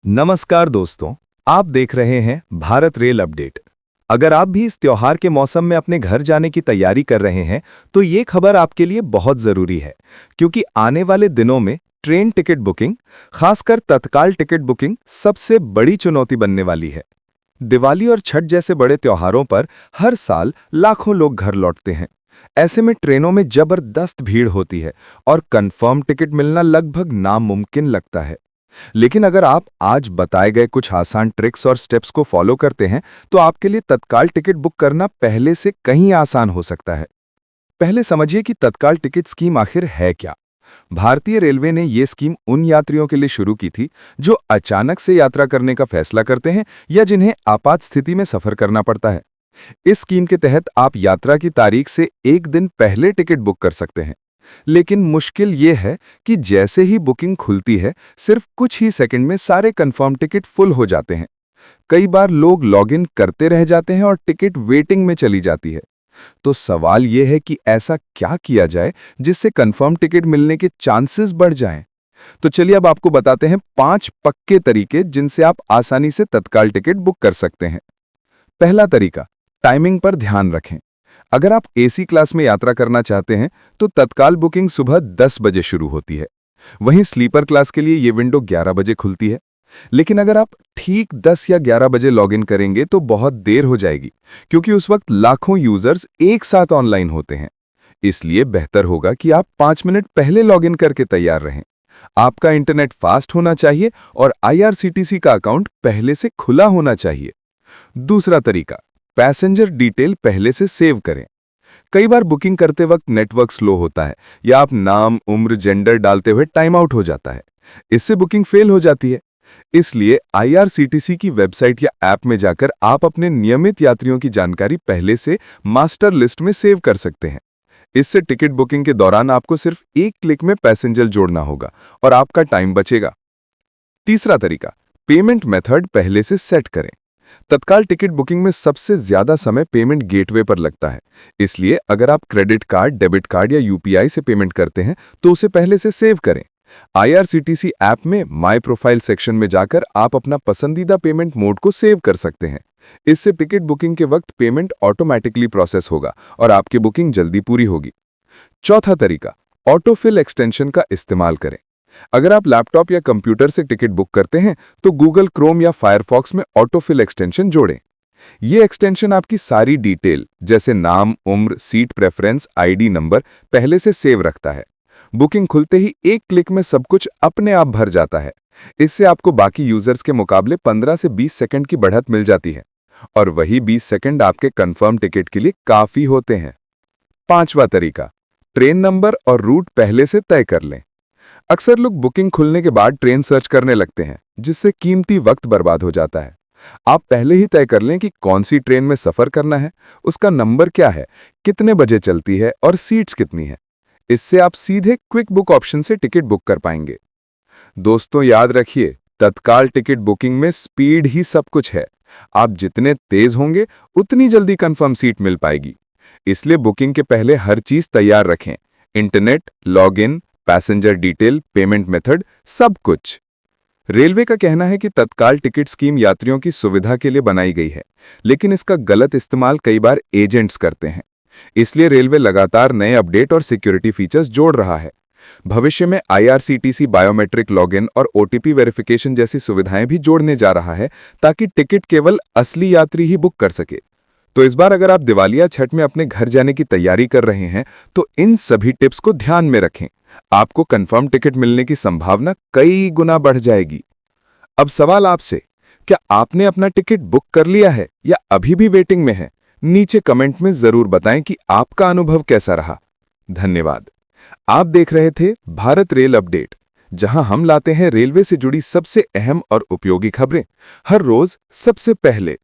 नमस्कार दोस्तों, आप देख रहे हैं भारत रेल अपडेट। अगर आप भी इस त्योहार के मौसम में अपने घर जाने की तैयारी कर रहे हैं तो ये खबर आपके लिए बहुत ज़रूरी है, क्योंकि आने वाले दिनों में ट्रेन टिकट बुकिंग, खासकर तत्काल टिकट बुकिंग, सबसे बड़ी चुनौती बनने वाली है। दिवाली और छठ जैसे बड़े त्योहारों पर हर साल लाखों लोग घर लौटते हैं। ऐसे में ट्रेनों में जबरदस्त भीड़ होती है और कंफर्म टिकट मिलना लगभग नामुमकिन लगता है। लेकिन अगर आप आज बताए गए कुछ आसान ट्रिक्स और स्टेप्स को फॉलो करते हैं तो आपके लिए तत्काल टिकट बुक करना पहले से कहीं आसान हो सकता है। पहले समझिए कि तत्काल टिकट स्कीम आखिर है क्या। भारतीय रेलवे ने यह स्कीम उन यात्रियों के लिए शुरू की थी जो अचानक से यात्रा करने का फैसला करते हैं या जिन्हें आपात स्थिति में सफर करना पड़ता है। इस स्कीम के तहत आप यात्रा की तारीख से एक दिन पहले टिकट बुक कर सकते हैं। लेकिन मुश्किल ये है कि जैसे ही बुकिंग खुलती है, सिर्फ कुछ ही सेकंड में सारे कंफर्म टिकट फुल हो जाते हैं। कई बार लोग लॉगिन करते रह जाते हैं और टिकट वेटिंग में चली जाती है। तो सवाल यह है कि ऐसा क्या किया जाए जिससे कंफर्म टिकट मिलने के चांसेस बढ़ जाएं। तो चलिए अब आपको बताते हैं 5 पक्के तरीके जिनसे आप आसानी से तत्काल टिकट बुक कर सकते हैं। पहला तरीका, टाइमिंग पर ध्यान रखें। अगर आप एसी क्लास में यात्रा करना चाहते हैं तो तत्काल बुकिंग सुबह 10 बजे शुरू होती है। वहीं स्लीपर क्लास के लिए ये विंडो 11 बजे खुलती है। लेकिन अगर आप ठीक 10 या 11 बजे लॉगिन करेंगे तो बहुत देर हो जाएगी, क्योंकि उस वक्त लाखों यूजर्स एक साथ ऑनलाइन होते हैं। इसलिए बेहतर होगा कि आप 5 मिनट पहले लॉगिन करके तैयार रहें। आपका इंटरनेट फास्ट होना चाहिए और आईआरसीटीसी का अकाउंट पहले से खुला होना चाहिए। दूसरा तरीका, पैसेंजर डिटेल पहले से सेव करें। कई बार बुकिंग करते वक्त नेटवर्क स्लो होता है या आप नाम, उम्र, जेंडर डालते हुए टाइम आउट हो जाता है। इससे बुकिंग फेल हो जाती है। इसलिए आईआरसीटीसी की वेबसाइट या ऐप में जाकर आप अपने नियमित यात्रियों की जानकारी पहले से मास्टर लिस्ट में सेव कर सकते हैं। इससे टिकट बुकिंग के दौरान आपको सिर्फ एक क्लिक में पैसेंजर जोड़ना होगा और आपका टाइम बचेगा। तीसरा तरीका, पेमेंट मेथड पहले से सेट करें। तत्काल टिकट बुकिंग में सबसे ज्यादा समय पेमेंट गेटवे पर लगता है। इसलिए अगर आप क्रेडिट कार्ड, डेबिट कार्ड या यूपीआई से पेमेंट करते हैं तो उसे पहले से सेव करें। आईआरसीटीसी ऐप में माय प्रोफाइल सेक्शन में जाकर आप अपना पसंदीदा पेमेंट मोड को सेव कर सकते हैं। इससे टिकट बुकिंग के वक्त पेमेंट ऑटोमेटिकली प्रोसेस होगा और आपकी बुकिंग जल्दी पूरी होगी। चौथा तरीका, ऑटोफिल एक्सटेंशन का इस्तेमाल करें। अगर आप लैपटॉप या कंप्यूटर से टिकट बुक करते हैं तो गूगल क्रोम या फायरफॉक्स में ऑटोफिल एक्सटेंशन जोड़ें। ये एक्सटेंशन आपकी सारी डिटेल जैसे नाम, उम्र, सीट प्रेफरेंस, आईडी नंबर पहले से सेव रखता है। बुकिंग खुलते ही एक क्लिक में सब कुछ अपने आप भर जाता है। इससे आपको बाकी यूजर्स के मुकाबले 15 से 20 सेकंड की बढ़त मिल जाती है और वही 20 सेकंड आपके कंफर्म टिकट के लिए काफी होते हैं। पांचवा तरीका, ट्रेन नंबर और रूट पहले से तय कर लें। अक्सर लोग बुकिंग खुलने के बाद ट्रेन सर्च करने लगते हैं, जिससे कीमती वक्त बर्बाद हो जाता है। आप पहले ही तय कर लें कि कौन सी ट्रेन में सफर करना है, उसका नंबर क्या है, कितने बजे चलती है और सीट्स कितनी है। इससे आप सीधे क्विक बुक ऑप्शन से टिकट बुक कर पाएंगे। दोस्तों याद रखिए, तत्काल टिकट बुकिंग में स्पीड ही सब कुछ है। आप जितने तेज होंगे उतनी जल्दी कंफर्म सीट मिल पाएगी। इसलिए बुकिंग के पहले हर चीज तैयार रखें, internet, login, passenger detail, payment method, सब कुछ। रेलवे का कहना है कि तत्काल टिकट स्कीम यात्रियों की सुविधा के लिए बनाई गई है, लेकिन इसका गलत इस्तेमाल कई बार एजेंट्स करते हैं। इसलिए रेलवे लगातार नए अपडेट और सिक्योरिटी फीचर्स जोड़ रहा है। भविष्य में आईआरसीटीसी बायोमेट्रिक लॉगिन और ओटीपी वेरिफिकेशन जैसी सुविधाएं भी जोड़ने जा रहा है, ताकि टिकट केवल असली यात्री ही बुक कर सके। तो इस बार अगर आप दिवाली या छठ में अपने घर जाने की तैयारी कर रहे हैं तो इन सभी टिप्स को ध्यान में रखें। आपको कंफर्म टिकट मिलने की संभावना कई गुना बढ़ जाएगी। अब सवाल आपसे, क्या आपने अपना टिकट बुक कर लिया है या अभी भी वेटिंग में है? नीचे कमेंट में जरूर बताएं कि आपका अनुभव कैसा रहा। धन्यवाद। आप देख रहे थे भारत रेल अपडेट, जहां हम लाते हैं रेलवे से जुड़ी सबसे अहम और उपयोगी खबरें हर रोज सबसे पहले।